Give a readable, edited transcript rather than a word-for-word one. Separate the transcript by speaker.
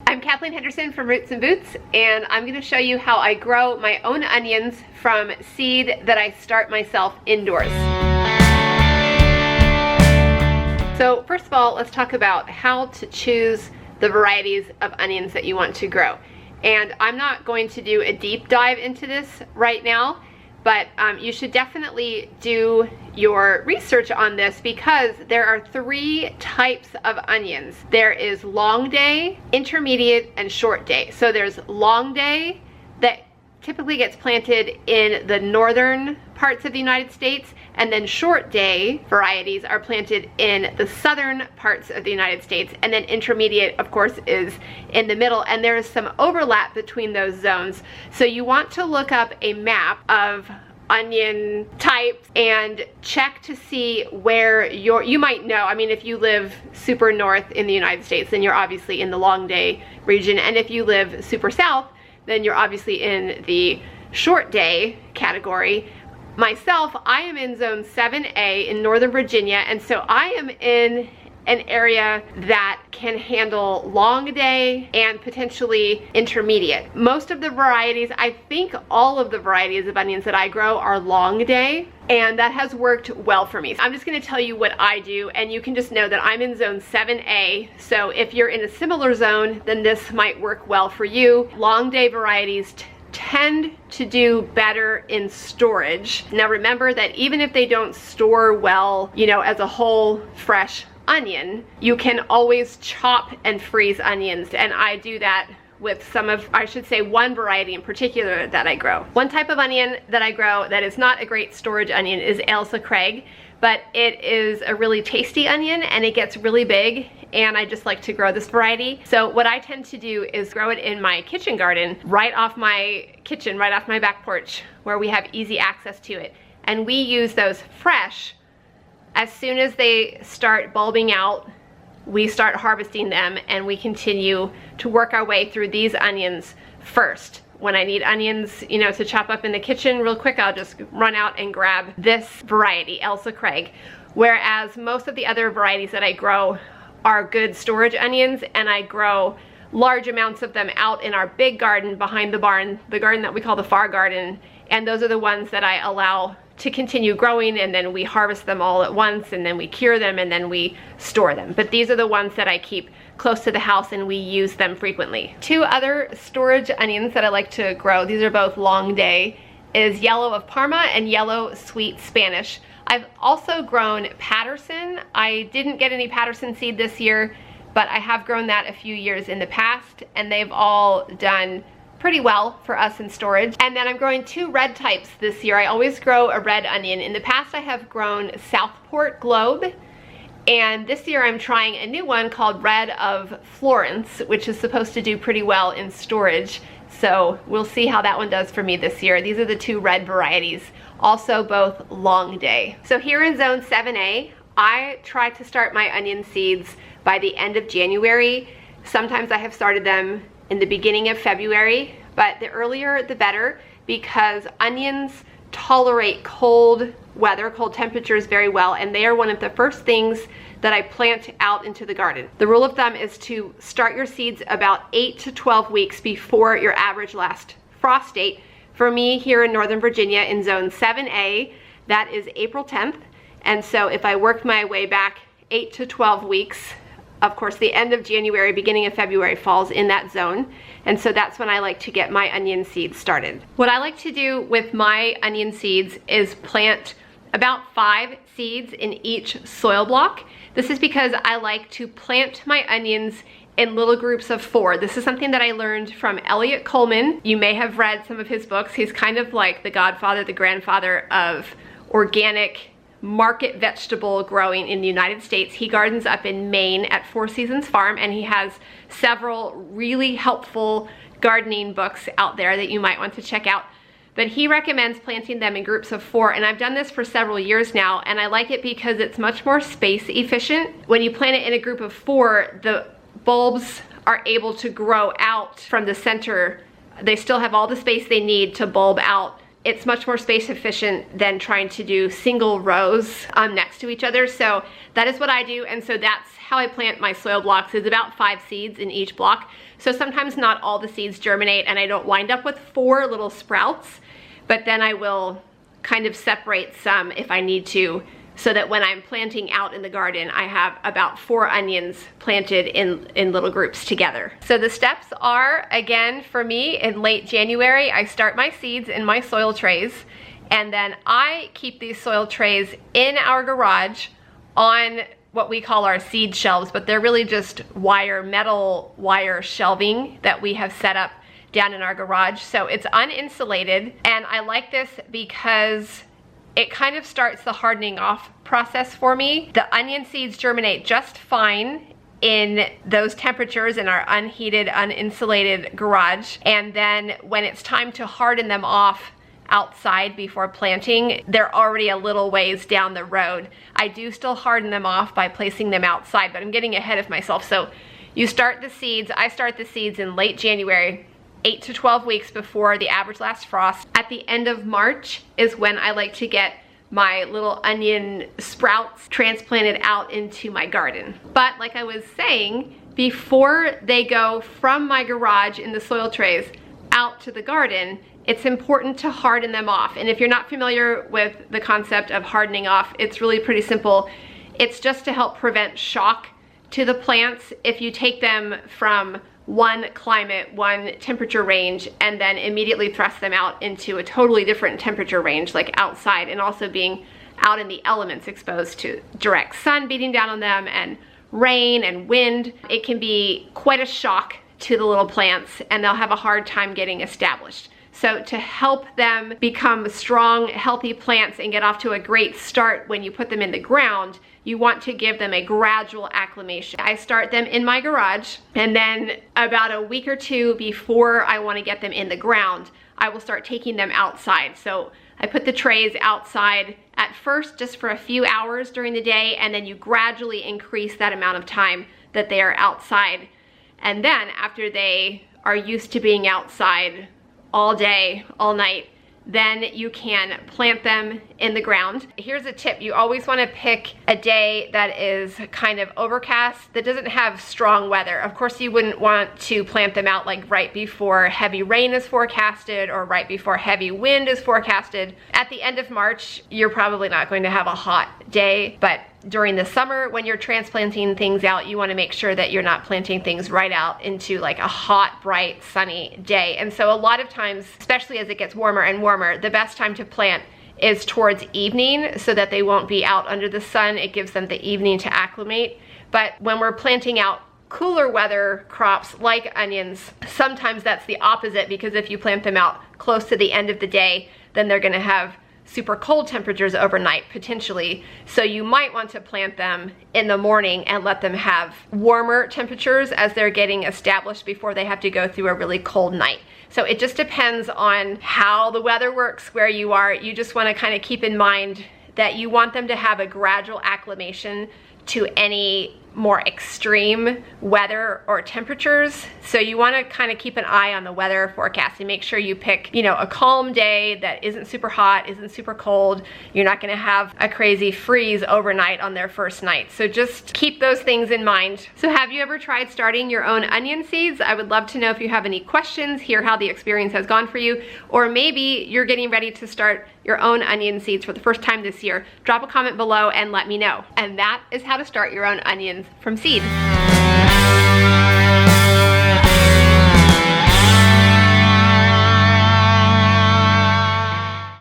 Speaker 1: I'm Kathleen Henderson from Roots and Boots, and I'm going to show you how I grow my own onions from seed that I start myself indoors. So first of all, let's talk about how to choose the varieties of onions that you want to grow. And I'm not going to do a deep dive into this right now, but you should definitely do your research on this because there are 3 types of onions. There is long day, intermediate, and short day. So there's long day that typically gets planted in the northern parts of the United States, and then short day varieties are planted in the southern parts of the United States, and then intermediate, of course, is in the middle, and there is some overlap between those zones. So you want to look up a map of onion types and check to see where you might know. I mean, if you live super north in the United States, then you're obviously in the long day region, and if you live super south, then you're obviously in the short day category. Myself, I am in zone 7A in Northern Virginia, and so I am in an area that can handle long day and potentially intermediate. Most of the varieties, I think all of the varieties of onions that I grow are long day, and that has worked well for me. I'm just gonna tell you what I do, and you can just know that I'm in zone 7A, so if you're in a similar zone, then this might work well for you. Long day varieties tend to do better in storage. Now remember that even if they don't store well, you know, as a whole fresh onion, you can always chop and freeze onions, and I do that with some of, I should say, one variety in particular that I grow. One type of onion that I grow that is not a great storage onion is Ailsa Craig, but it is a really tasty onion and it gets really big, and I just like to grow this variety. So what I tend to do is grow it in my kitchen garden, right off my kitchen, right off my back porch, where we have easy access to it. And we use those fresh. As soon as they start bulbing out, we start harvesting them, and we continue to work our way through these onions first. When I need onions, you know, to chop up in the kitchen real quick, I'll just run out and grab this variety, Ailsa Craig. Whereas most of the other varieties that I grow are good storage onions, and I grow large amounts of them out in our big garden behind the barn, the garden that we call the far garden, and those are the ones that I allow to continue growing, and then we harvest them all at once, and then we cure them, and then we store them. But these are the ones that I keep close to the house, and we use them frequently. 2 other storage onions that I like to grow, these are both long day, is Yellow of Parma and Yellow Sweet Spanish. I've also grown Patterson. I didn't get any Patterson seed this year, but I have grown that a few years in the past, and they've all done pretty well for us in storage. And then I'm growing 2 red types this year. I always grow a red onion. In the past I have grown Southport Globe, and this year I'm trying a new one called Red of Florence, which is supposed to do pretty well in storage. So we'll see how that one does for me this year. These are the 2 red varieties, also both long day. So here in zone 7A, I try to start my onion seeds by the end of January. Sometimes I have started them in the beginning of February, but the earlier the better, because onions tolerate cold weather, cold temperatures very well, and they are one of the first things that I plant out into the garden. The rule of thumb is to start your seeds about 8 to 12 weeks before your average last frost date. For me here in Northern Virginia in zone 7A, that is April 10th, and so if I work my way back 8 to 12 weeks, of course, the end of January, beginning of February falls in that zone, and so that's when I like to get my onion seeds started. What I like to do with my onion seeds is plant about 5 seeds in each soil block. This is because I like to plant my onions in little groups of 4. This is something that I learned from Elliot Coleman. You may have read some of his books. He's kind of like the godfather, the grandfather of organic market vegetable growing in the United States. He gardens up in Maine at Four Seasons Farm, and he has several really helpful gardening books out there that you might want to check out. But he recommends planting them in groups of 4, and I've done this for several years now, and I like it because it's much more space efficient. When you plant it in a group of 4, the bulbs are able to grow out from the center. They still have all the space they need to bulb out it's much more space efficient than trying to do single rows next to each other. So that is what I do, and so that's how I plant my soil blocks, is about 5 seeds in each block. So sometimes not all the seeds germinate and I don't wind up with 4 little sprouts, but then I will kind of separate some if I need to, so that when I'm planting out in the garden, I have about 4 onions planted in little groups together. So the steps are, again, for me, in late January, I start my seeds in my soil trays, and then I keep these soil trays in our garage on what we call our seed shelves, but they're really just metal wire shelving that we have set up down in our garage. So it's uninsulated, and I like this because it kind of starts the hardening off process for me. The onion seeds germinate just fine in those temperatures in our unheated, uninsulated garage, and then when it's time to harden them off outside before planting, they're already a little ways down the road. I do still harden them off by placing them outside, but I'm getting ahead of myself. So you start the seeds, I start the seeds in late January, 8 to 12 weeks before the average last frost. At the end of March is when I like to get my little onion sprouts transplanted out into my garden. But like I was saying, before they go from my garage in the soil trays out to the garden, it's important to harden them off. And if you're not familiar with the concept of hardening off, it's really pretty simple. It's just to help prevent shock to the plants. If you take them from one climate, one temperature range, and then immediately thrust them out into a totally different temperature range, like outside, and also being out in the elements, exposed to direct sun beating down on them and rain and wind, it can be quite a shock to the little plants, and they'll have a hard time getting established. So to help them become strong, healthy plants and get off to a great start when you put them in the ground, you want to give them a gradual acclimation. I start them in my garage, and then about a week or 2 before I want to get them in the ground, I will start taking them outside. So I put the trays outside at first just for a few hours during the day, and then you gradually increase that amount of time that they are outside. And then after they are used to being outside all day, all night, then you can plant them in the ground. Here's a tip. You always want to pick a day that is kind of overcast, that doesn't have strong weather. Of course, you wouldn't want to plant them out like right before heavy rain is forecasted or right before heavy wind is forecasted. At the end of March, you're probably not going to have a hot day, but during the summer, when you're transplanting things out, you want to make sure that you're not planting things right out into like a hot, bright, sunny day. And so a lot of times, especially as it gets warmer and warmer, the best time to plant is towards evening, so that they won't be out under the sun. It gives them the evening to acclimate. But when we're planting out cooler weather crops like onions, sometimes that's the opposite, because if you plant them out close to the end of the day, then they're going to have super cold temperatures overnight potentially. So you might want to plant them in the morning and let them have warmer temperatures as they're getting established before they have to go through a really cold night. So it just depends on how the weather works where you are. You just want to kind of keep in mind that you want them to have a gradual acclimation to any more extreme weather or temperatures. So you want to kind of keep an eye on the weather forecast and make sure you pick, you know, a calm day that isn't super hot, isn't super cold. You're not going to have a crazy freeze overnight on their first night. So just keep those things in mind. So have you ever tried starting your own onion seeds? I would love to know if you have any questions, hear how the experience has gone for you, or maybe you're getting ready to start your own onion seeds for the first time this year. Drop a comment below and let me know. And that is how to start your own onions from seed.